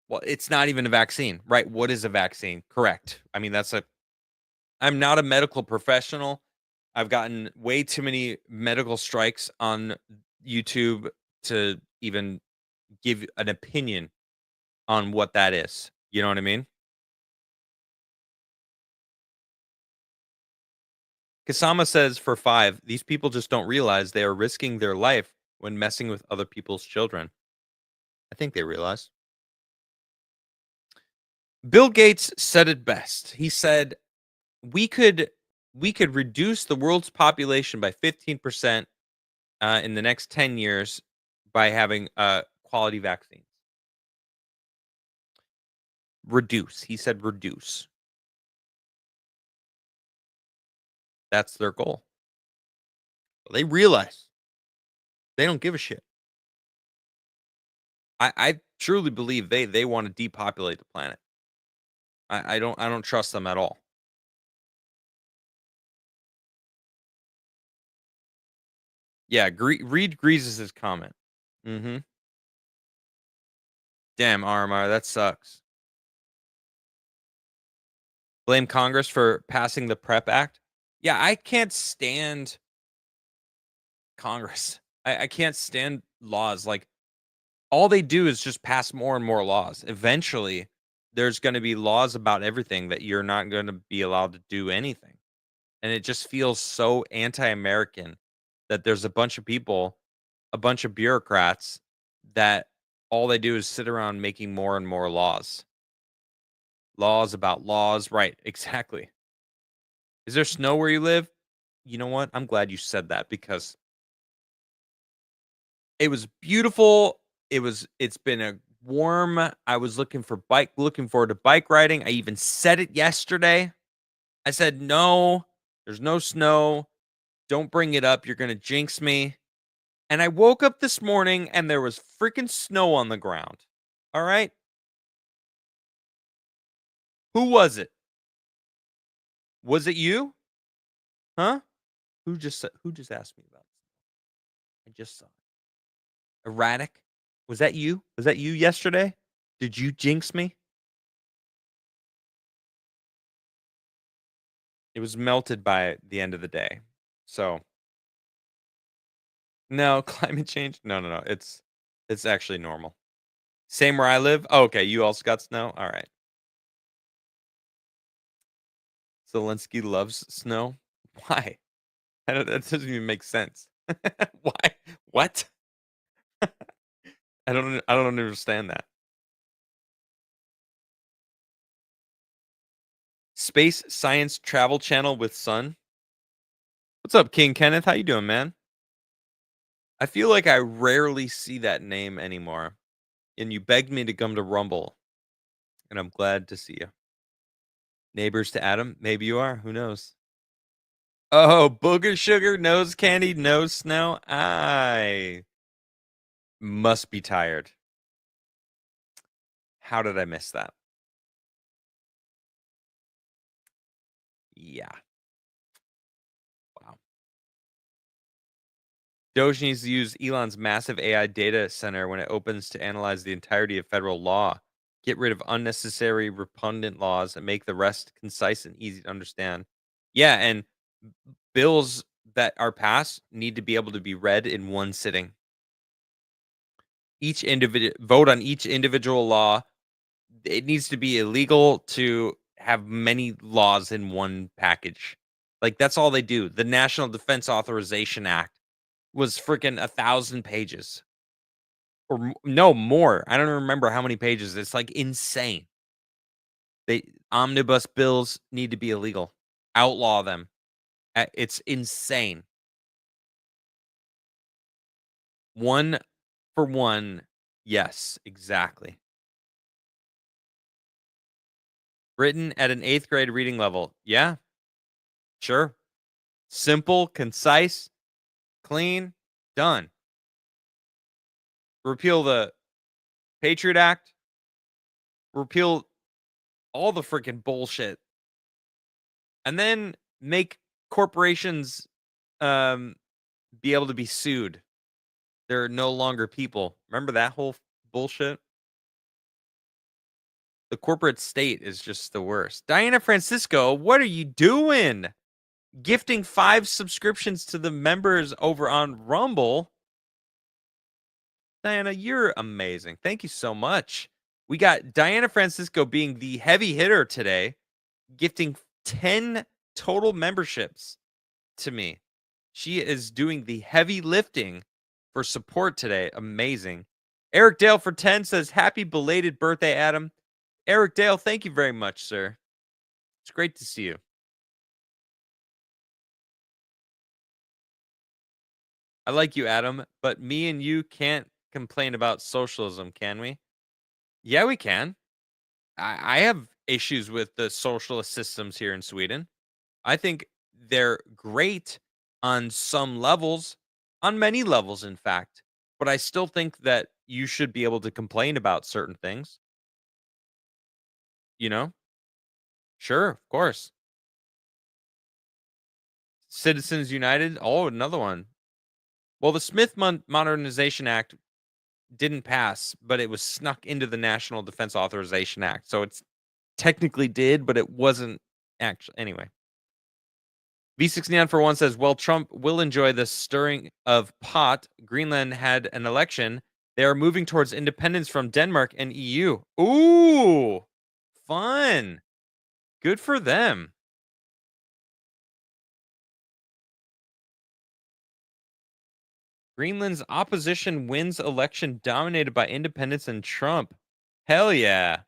Well, it's not even a vaccine, right? What is a vaccine? Correct. I mean, I'm not a medical professional. I've gotten way too many medical strikes on YouTube to even give an opinion on what that is. You know what I mean? Kasama says for 5, these people just don't realize they are risking their life when messing with other people's children. I think they realize. Bill Gates said it best. He said, "We could we could reduce the world's population by 15% in the next 10 years by having quality vaccines." Reduce. He said reduce. That's their goal. They realize they don't give a shit. I truly believe they want to depopulate the planet. I don't trust them at all. Yeah, read Greases' comment. Mhm. Damn, RMR, that sucks. Blame Congress for passing the PrEP Act. Yeah, I can't stand Congress. I can't stand laws. Like, all they do is just pass more and more laws. Eventually, there's going to be laws about everything that you're not going to be allowed to do anything. And it just feels so anti-American that there's a bunch of people, a bunch of bureaucrats that all they do is sit around making more and more laws. Laws about laws, right? Exactly. Is there snow where you live? You know what? I'm glad you said that because it was beautiful. It's been a warm. I was looking forward to bike riding. I even said it yesterday. I said, "No, there's no snow. Don't bring it up. You're going to jinx me." And I woke up this morning and there was freaking snow on the ground. All right? Who was it? Was it you? Huh? Who just asked me about this? I just saw it. Erratic? Was that you? Was that you yesterday? Did you jinx me? It was melted by the end of the day. So, no, climate change. No, no, no. It's actually normal. Same where I live. Oh, okay, you also got snow. All right. Zelensky loves snow. Why? I don't, that doesn't even make sense. Why? What? I don't understand that. Space Science Travel Channel with Sun. What's up, King Kenneth? How you doing, man? I feel like I rarely see that name anymore. And you begged me to come to Rumble, and I'm glad to see you. Neighbors to Adam? Maybe you are. Who knows? Oh, booger sugar, nose candy, nose snow. I must be tired. How did I miss that? Yeah. Wow. Doge needs to use Elon's massive AI data center when it opens to analyze the entirety of federal law. Get rid of unnecessary, redundant laws and make the rest concise and easy to understand. Yeah, and bills that are passed need to be able to be read in one sitting. Each individual vote on each individual law. It needs to be illegal to have many laws in one package. Like, that's all they do. The National Defense Authorization Act was freaking 1,000 pages or no more. I don't remember how many pages. It's like insane. They omnibus bills need to be illegal. Outlaw them. It's insane. One for one. Yes, exactly. Written at an 8th grade reading level. Yeah, sure. Simple, concise, clean, done. Repeal the Patriot Act, repeal all the freaking bullshit, and then make corporations um be able to be sued. They're no longer people. Remember that whole bullshit? The corporate state is just the worst. Diana Francisco, what are you doing? Gifting 5 subscriptions to the members over on Rumble. Diana, you're amazing. Thank you so much. We got Diana Francisco being the heavy hitter today, gifting 10 total memberships to me. She is doing the heavy lifting for support today. Amazing. Eric Dale for 10 says, Happy belated birthday, Adam. Eric Dale, thank you very much, sir. It's great to see you. I like you, Adam, but me and you can't complain about socialism, can we? Yeah, we can. I have issues with the socialist systems here in Sweden. I think they're great on some levels, on many levels, in fact. But I still think that you should be able to complain about certain things. You know? Sure, of course. Citizens United. Oh, another one. Well, the Modernization Act didn't pass, but it was snuck into the National Defense Authorization Act. So it's technically did, but it wasn't. Actually, anyway. V69 for one says, "Well, Trump will enjoy the stirring of pot. Greenland had an election. They are moving towards independence from Denmark and EU." Ooh, fun. Good for them. Greenland's opposition wins election dominated by independents and Trump. Hell yeah.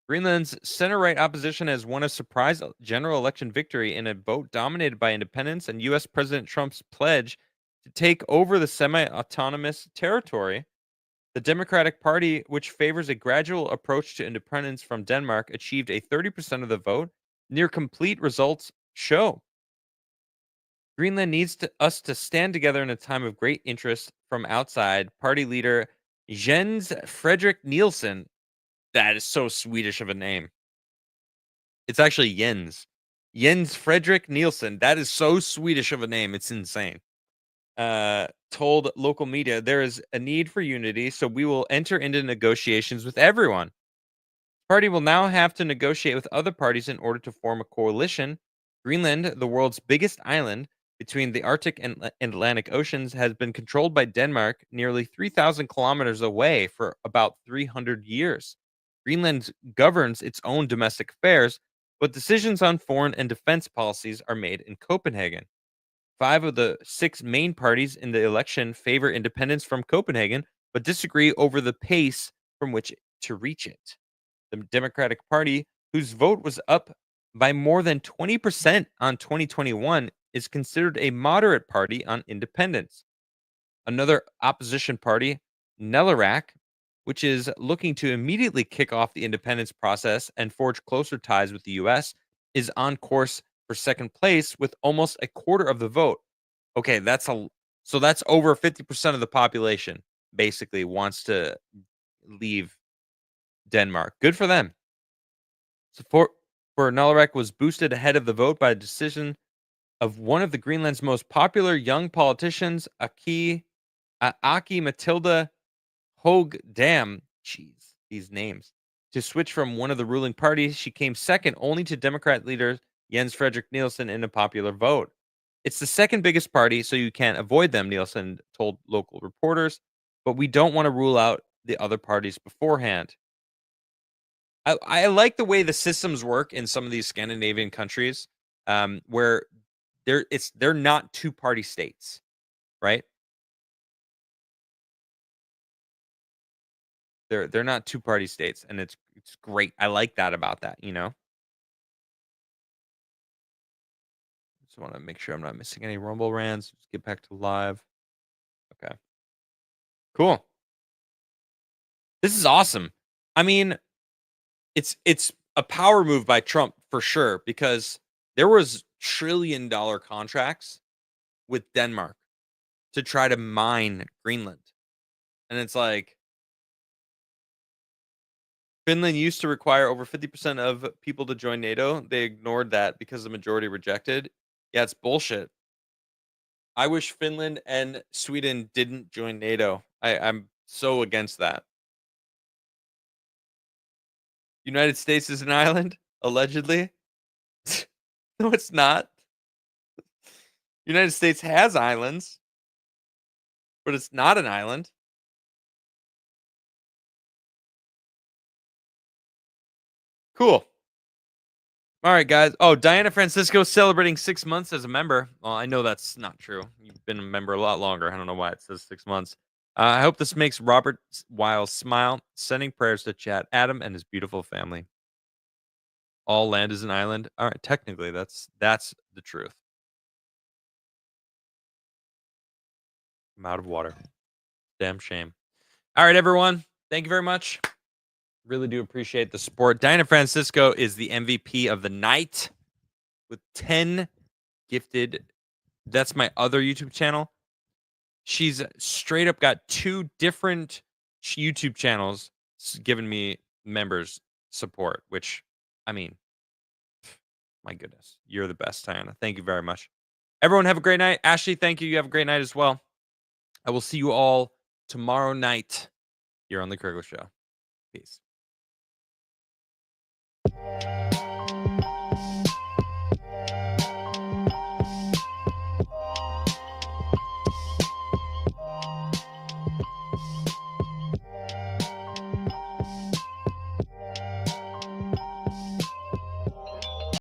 Greenland's center right opposition has won a surprise general election victory in a vote dominated by independents and U.S. President Trump's pledge to take over the semi autonomous territory. The Democratic Party, which favors a gradual approach to independence from Denmark, achieved a 30% of the vote. Near complete results show Greenland needs us to stand together in a time of great interest from outside. Party leader Jens Frederick Nielsen. That is so Swedish of a name. It's actually Jens. Jens Frederick Nielsen. That is so Swedish of a name. It's insane. Told local media there is a need for unity, so we will enter into negotiations with everyone. Party will now have to negotiate with other parties in order to form a coalition. Greenland, the world's biggest island between the Arctic and Atlantic Oceans, has been controlled by Denmark nearly 3,000 kilometers away for about 300 years. Greenland governs its own domestic affairs, but decisions on foreign and defense policies are made in Copenhagen. Five of the six main parties in the election favor independence from Copenhagen, but disagree over the pace from which to reach it. The Democratic Party, whose vote was up by more than 20% on 2021, is considered a moderate party on independence. Another opposition party, Nelarak, which is looking to immediately kick off the independence process and forge closer ties with the US, is on course for second place with almost a quarter of the vote. Okay, that's over 50% of the population basically wants to leave Denmark. Good for them. Support for Nalarak was boosted ahead of the vote by a decision of one of the Greenland's most popular young politicians, Aki Matilda Hogue Dam. Jeez, these names. To switch from one of the ruling parties, she came second only to Democrat leader Jens Frederick Nielsen in a popular vote. It's the second biggest party, so you can't avoid them, Nielsen told local reporters, but we don't want to rule out the other parties beforehand. I like the way the systems work in some of these Scandinavian countries, where they're not two party states, right? They're not two party states, and it's great. I like that about that. Just want to make sure I'm not missing any Rumble rants. Just get back to live. Okay, cool. This is awesome. I mean, it's a power move by Trump for sure because there was trillion-dollar contracts with Denmark to try to mine Greenland. And it's like Finland used to require over 50% of people to join NATO. They ignored that because the majority rejected. Yeah, it's bullshit. I wish Finland and Sweden didn't join NATO. I'm so against that. United States is an island, allegedly. No, it's not. United States has islands, but it's not an island. Cool. All right, guys. Oh, Diana Francisco celebrating 6 months as a member. Well, I know that's not true. You've been a member a lot longer. I don't know why it says 6 months. I hope this makes Robert Wiles smile. Sending prayers to Chat Adam and his beautiful family. All land is an island. All right, technically, that's the truth. I'm out of water. Damn shame. All right, everyone. Thank you very much. Really do appreciate the support. Diana Francisco is the MVP of the night with 10 gifted. That's my other YouTube channel. She's straight up got two different YouTube channels giving me members support, which, I mean, my goodness, you're the best, Diana. Thank you very much. Everyone, have a great night. Ashley, thank you. You have a great night as well. I will see you all tomorrow night here on The Krigler Show. Peace.